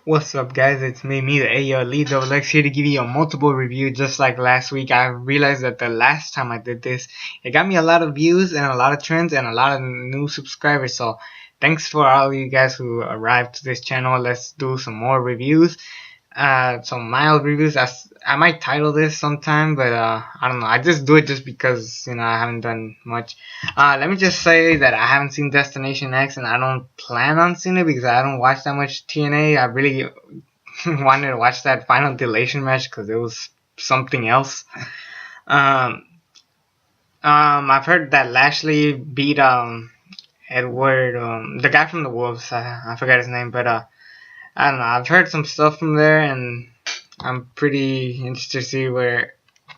What's up, guys? It's me, the AO Lead Double X, here to give you a multiple review. Just like last week, I realized that the last time I did this, it got me a lot of views and a lot of trends and a lot of new subscribers. So thanks for all of you guys who arrived to this channel. Let's do some more reviews. Some mild reviews. I might title this sometime, but I don't know. I just do it just because I haven't done much. Let me just say that I haven't seen Destination X, and I don't plan on seeing it because I don't watch that much TNA. I really wanted to watch that final Delation match because it was something else. I've heard that Lashley beat Edward, the guy from the Wolves. I forgot his name, but I don't know. I've heard some stuff from there, and I'm pretty interested to see where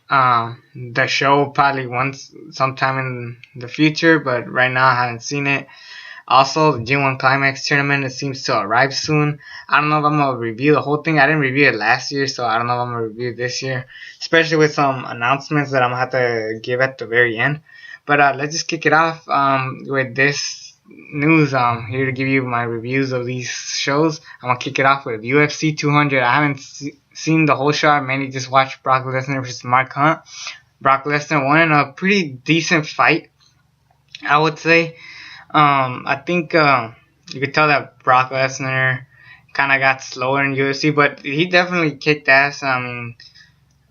the show probably once sometime in the future, but right now I haven't seen it. Also, the G1 Climax tournament, it seems to arrive soon. I don't know if I'm going to review the whole thing. I didn't review it last year, so I don't know if I'm going to review it this year, especially with some announcements that I'm going to have to give at the very end. But let's just kick it off with this news. I'm here to give you my reviews of these shows. I'm gonna kick it off with UFC 200. I haven't seen the whole show. I mainly just watched Brock Lesnar versus Mark Hunt. Brock Lesnar won in a pretty decent fight, I would say. I think you could tell that Brock Lesnar kind of got slower in UFC, but he definitely kicked ass. I mean,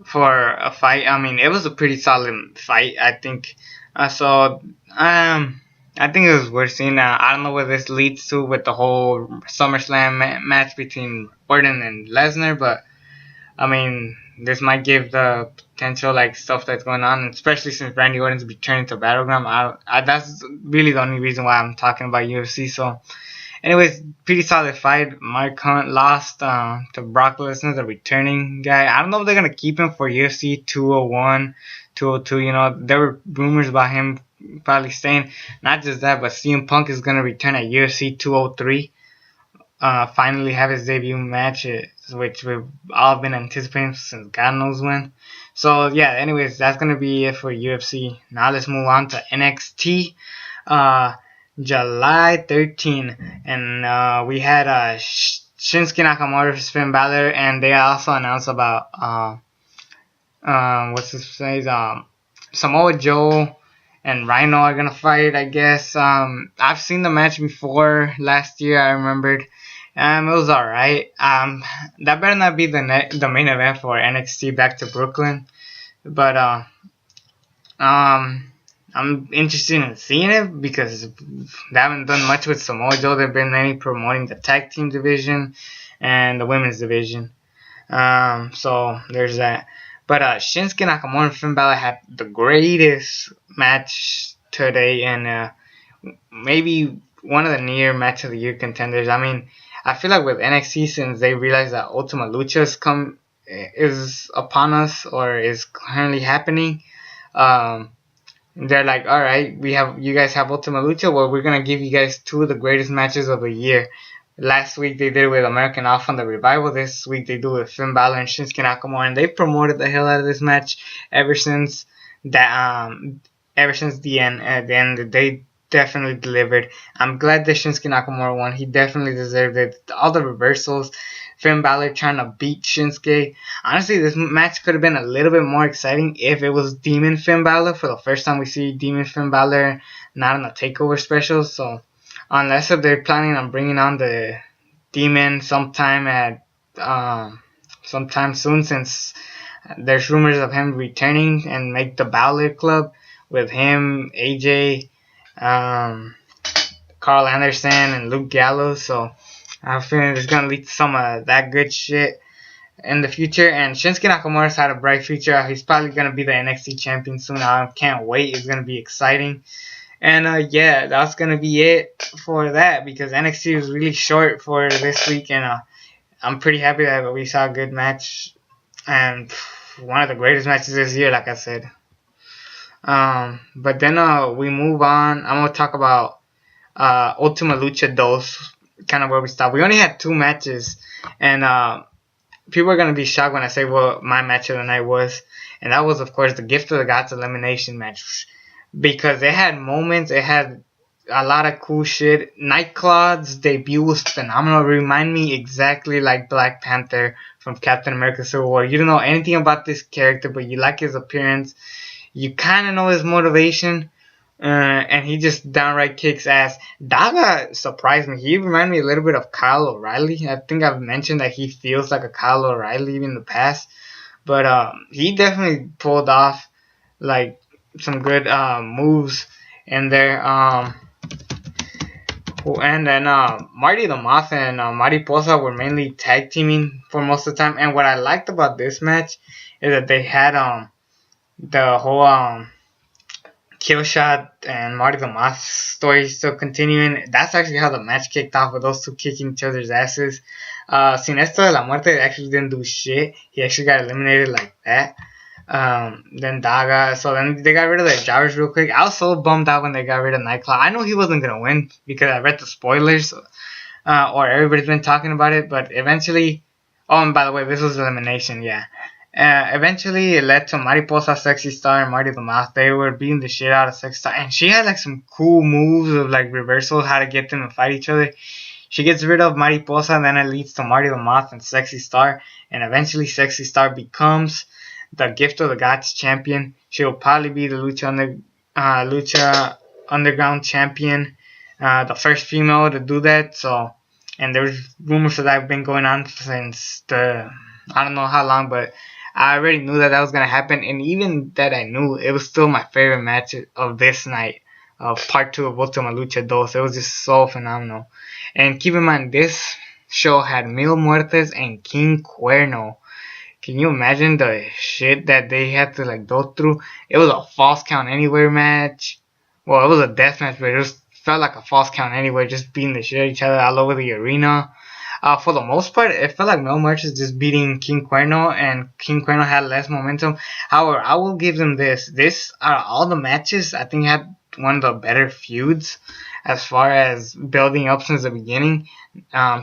for a fight, I mean, it was a pretty solid fight, I think. I think it was worth seeing. I don't know what this leads to with the whole SummerSlam match between Orton and Lesnar, but I mean, this might give the potential stuff that's going on, especially since Randy Orton's returning to Battleground. That's really the only reason why I'm talking about UFC. So, anyways, pretty solid fight. Mark Hunt lost to Brock Lesnar, the returning guy. I don't know if they're gonna keep him for UFC 201, 202. There were rumors about him probably staying. Not just that, but CM Punk is gonna return at UFC 203. Finally have his debut match, which we've all been anticipating since God knows when. So yeah, anyways, that's gonna be it for UFC. Now let's move on to NXT. July 13, and we had Shinsuke Nakamura versus Finn Balor, and they also announced about Samoa Joe and Rhino are gonna fight, I guess. I've seen the match before last year, I remembered. It was alright. That better not be the main event for NXT back to Brooklyn. But I'm interested in seeing it because they haven't done much with Samoa Joe. They've been mainly promoting the tag team division and the women's division. So there's that. But Shinsuke Nakamura and Finn Balor had the greatest match today, and maybe one of the near match of the year contenders. I mean, I feel like with NXT, since they realized that Ultima Lucha is upon us or is currently happening, they're like, all right, you guys have Ultima Lucha. Well, we're gonna give you guys two of the greatest matches of the year. Last week they did it with American Alpha and the Revival. This week they do it with Finn Balor and Shinsuke Nakamura, and they promoted the hell out of this match ever since the end. At the end, they definitely delivered. I'm glad that Shinsuke Nakamura won. He definitely deserved it. All the reversals, Finn Balor trying to beat Shinsuke. Honestly, this match could have been a little bit more exciting if it was Demon Finn Balor. For the first time we see Demon Finn Balor not on a takeover special, so unless if they're planning on bringing on the Demon sometime soon, since there's rumors of him returning and make the Balor Club with him, AJ, Carl Anderson, and Luke Gallows. So I have a feeling it's gonna lead to some of that good shit in the future. And Shinsuke Nakamura's had a bright future. He's probably gonna be the NXT champion soon. I can't wait. It's gonna be exciting. And yeah, that's gonna be it for that, because NXT was really short for this week, and I'm pretty happy that we saw a good match and one of the greatest matches this year, like I said. But then we move on. I'm gonna talk about Ultima Lucha 2, kind of where we stopped. We only had 2 matches, and people are gonna be shocked when I say what my match of the night was, and that was, of course, the Gift of the Gods elimination match. Because it had moments, it had a lot of cool shit. Nightclaw's debut was phenomenal. Remind me exactly like Black Panther from Captain America Civil War. You don't know anything about this character, but you like his appearance. You kind of know his motivation, and he just downright kicks ass. Daga surprised me. He reminded me a little bit of Kyle O'Reilly. I think I've mentioned that he feels like a Kyle O'Reilly in the past, but he definitely pulled off like some good moves in there. And then Marty the Moth and Mariposa were mainly tag teaming for most of the time. And what I liked about this match is that they had the whole Killshot and Marty the Moth story still continuing. That's actually how the match kicked off, with those two kicking each other's asses. Sin Esto de la Muerte actually didn't do shit. He actually got eliminated like that. Then Daga. So then they got rid of the jobbers real quick. I was so bummed out when they got rid of Nightclaw. I know he wasn't gonna win because I read the spoilers, or everybody's been talking about it. But eventually, oh, and by the way, this was elimination. Yeah. Eventually, it led to Mariposa, Sexy Star, and Marty the Moth. They were beating the shit out of Sexy Star, and she had like some cool moves of like reversals, how to get them to fight each other. She gets rid of Mariposa, and then it leads to Marty the Moth and Sexy Star, and eventually Sexy Star becomes the Gift of the Gods champion. She will probably be the Lucha Underground champion, the first female to do that. So, and there's rumors that have been going on since I don't know how long, but I already knew that was gonna happen. And even that I knew, it was still my favorite match of this night, of part 2 of Ultima Lucha 2. It was just so phenomenal. And keep in mind, this show had Mil Muertes and King Cuerno. Can you imagine the shit that they had to like go through? It was a false count anywhere match. Well, it was a death match, but it just felt like a false count anywhere, just beating the shit out of each other all over the arena. For the most part, it felt like Mil Muertes just beating King Cuerno, and King Cuerno had less momentum. However, I will give them this. This, out of all the matches, I think had one of the better feuds as far as building up since the beginning.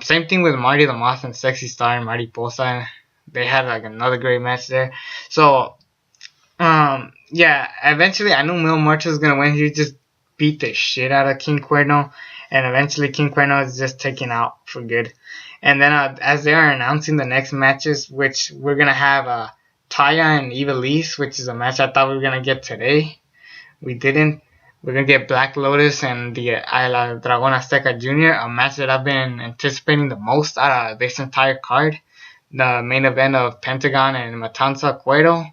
Same thing with Marty the Moth and Sexy Star and Mariposa. They had like another great match there. So, yeah, eventually I knew Mil Muertes was going to win. He just beat the shit out of King Cuerno, and eventually King Cuerno is just taken out for good. And then as they are announcing the next matches, which we're going to have Taya and Ivelisse, which is a match I thought we were going to get today. We didn't. We're going to get Black Lotus and the La Dragon Azteca Jr., a match that I've been anticipating the most out of this entire card. The main event of Pentagon and Matanza Cuero.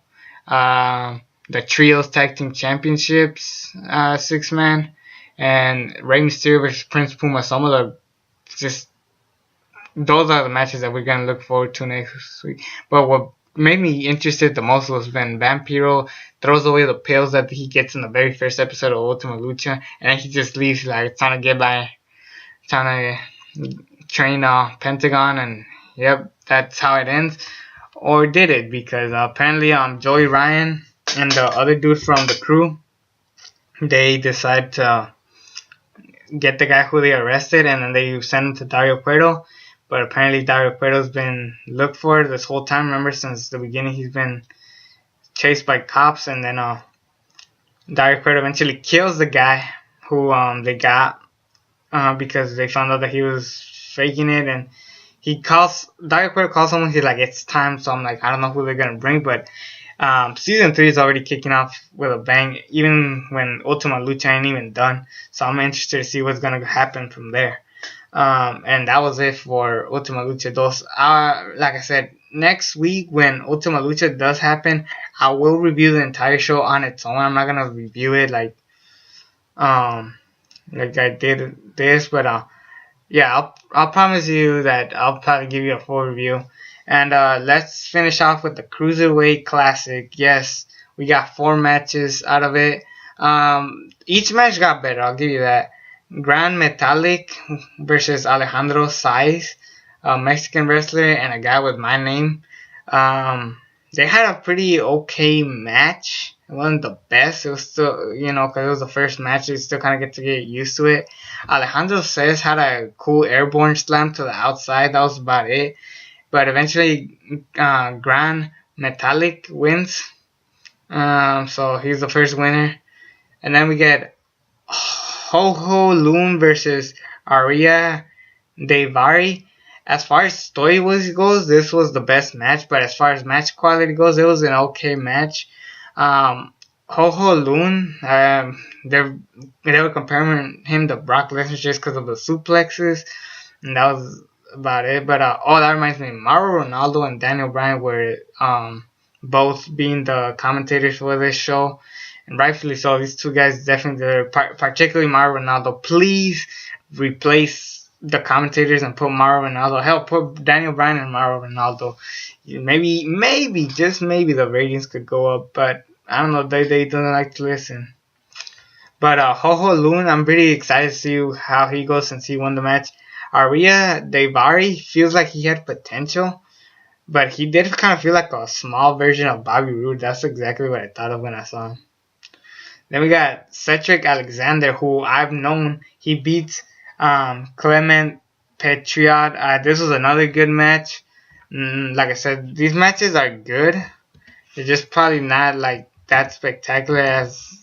The Trios Tag Team Championships, 6-man. And Rey Mysterio versus Prince Puma. Those are the matches that we're going to look forward to next week. But what made me interested the most was when Vampiro throws away the pills that he gets in the very first episode of Ultima Lucha, and then he just leaves like trying to train Pentagon, and yep, that's how it ends. Or did it? Because apparently Joey Ryan and the other dude from the crew, they decide to get the guy who they arrested, and then they send him to Dario Cuero. But apparently Dario Cuero's been looked for this whole time. Remember, since the beginning he's been chased by cops, and then Dario Cuero eventually kills the guy who they got because they found out that he was faking it. And Dario Cuero calls someone, he's like, it's time. So I'm like, I don't know who they're going to bring, but season 3 is already kicking off with a bang, even when Ultima Lucha ain't even done. So I'm interested to see what's going to happen from there. And that was it for Ultima Lucha 2. Like I said, next week when Ultima Lucha does happen, I will review the entire show on its own. I'm not going to review it like I did this, but yeah, I'll promise you that I'll probably give you a full review. And let's finish off with the Cruiserweight Classic. Yes, we got 4 matches out of it. Each match got better, I'll give you that. Gran Metalik versus Alejandro Saiz, a Mexican wrestler and a guy with my name. They had a pretty okay match. It wasn't the best. It was still, because it was the first match, you still kind of get used to it. Alejandro Saiz had a cool airborne slam to the outside. That was about it. But eventually, Gran Metalik wins. So he's the first winner. And then we get Ho Ho Lun versus Aria Daivari. As far as story goes, this was the best match, but as far as match quality goes, it was an okay match. Ho Ho Lun, they were comparing him to Brock Lesnar just because of the suplexes, and that was about it. But oh, that reminds me, Mauro Ronaldo and Daniel Bryan were both being the commentators for this show, and rightfully so. These two guys definitely, particularly Mauro Ronaldo. Please replace the commentators and put Mauro Ronaldo. Hell, put Daniel Bryan and Mauro Ronaldo. Maybe, just maybe the ratings could go up, but I don't know. They don't like to listen. But Ho Ho Lun, I'm pretty excited to see how he goes since he won the match. Aria Daivari feels like he had potential, but he did kind of feel like a small version of Bobby Roode. That's exactly what I thought of when I saw him. Then we got Cedric Alexander, who I've known. He beat Clement Patriot. This was another good match. Like I said, these matches are good. They're just probably not like that spectacular as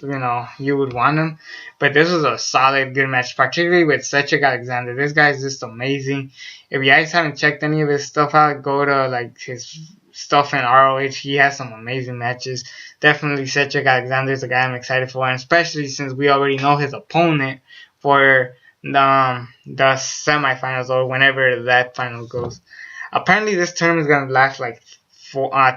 you would want them. But this was a solid, good match, particularly with Cedric Alexander. This guy's just amazing. If you guys haven't checked any of his stuff out, go to like his stuff in ROH. He has some amazing matches. Definitely Cedric Alexander is a guy I'm excited for, and especially since we already know his opponent for the semifinals or whenever that final goes. Apparently, this tournament is gonna last like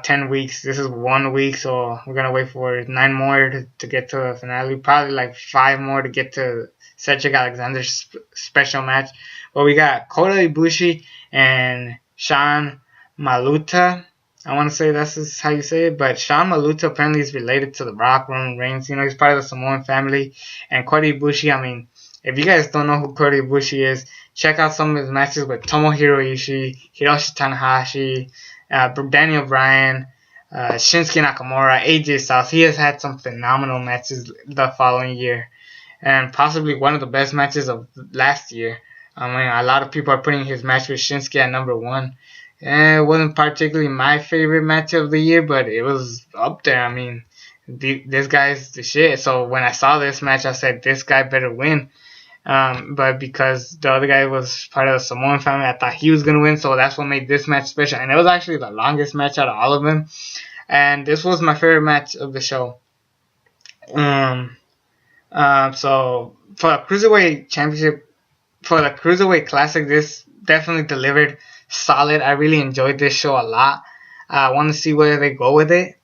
10 weeks. This is 1 week, so we're gonna wait for 9 more to get to the finale. Probably like 5 more to get to Cedric Alexander's special match. But we got Kota Ibushi and Sean Maluta. I want to say that's how you say it, but Sean Maluta apparently is related to The Rock, Roman Reigns. He's part of the Samoan family. And Kota Ibushi, I mean, if you guys don't know who Kota Ibushi is, check out some of his matches with Tomohiro Ishii, Hiroshi Tanahashi, Daniel Bryan, Shinsuke Nakamura, AJ Styles. He has had some phenomenal matches the following year, and possibly one of the best matches of last year. I mean, a lot of people are putting his match with Shinsuke at number 1. And it wasn't particularly my favorite match of the year, but it was up there. I mean, this guy's the shit. So when I saw this match, I said, this guy better win. But because the other guy was part of the Samoan family, I thought he was going to win. So that's what made this match special. And it was actually the longest match out of all of them. And this was my favorite match of the show. So for the Cruiserweight Championship, for the Cruiserweight Classic, this definitely delivered solid. I really enjoyed this show a lot. I want to see where they go with it.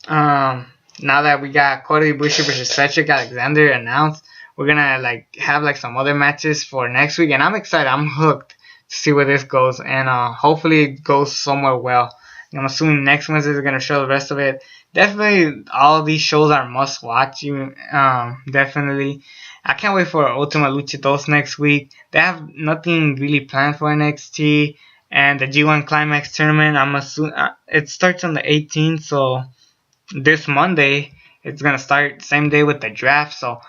Now that we got Kota Ibushi versus Cedric Alexander announced, we're gonna have some other matches for next week, and I'm excited. I'm hooked to see where this goes, and hopefully it goes somewhere well. I'm assuming next Wednesday they're gonna show the rest of it. Definitely, all of these shows are must watch. Definitely. I can't wait for Ultima Lucha 2 next week. They have nothing really planned for NXT. And the G1 Climax tournament, I'm assuming it starts on the 18th, so this Monday it's gonna start same day with the draft. So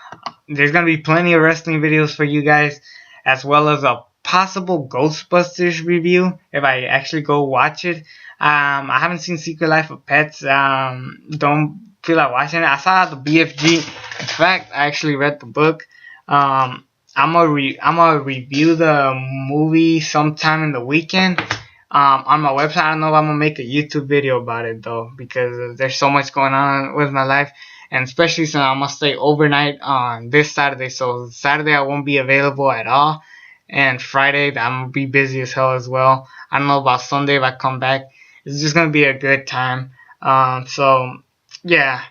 there's gonna be plenty of wrestling videos for you guys, as well as a possible Ghostbusters review if I actually go watch it. I haven't seen Secret Life of Pets. Don't feel like watching it. I saw the BFG. In fact, I actually read the book. I'm gonna review the movie sometime in the weekend on my website. I don't know if I'm gonna make a YouTube video about it though, because there's so much going on with my life, and especially since I'm gonna stay overnight on this Saturday. So Saturday I won't be available at all, and Friday I'm gonna be busy as hell as well. I don't know about Sunday if I come back. It's just gonna be a good time. So yeah,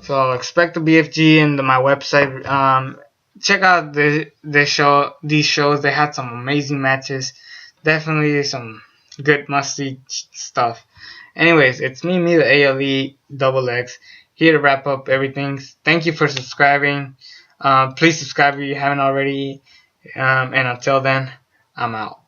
so expect the BFG and my website. Check out these shows. They had some amazing matches. Definitely some good must-see stuff. Anyways, it's me, the ALE Double X, here to wrap up everything. Thank you for subscribing. Please subscribe if you haven't already. And until then, I'm out.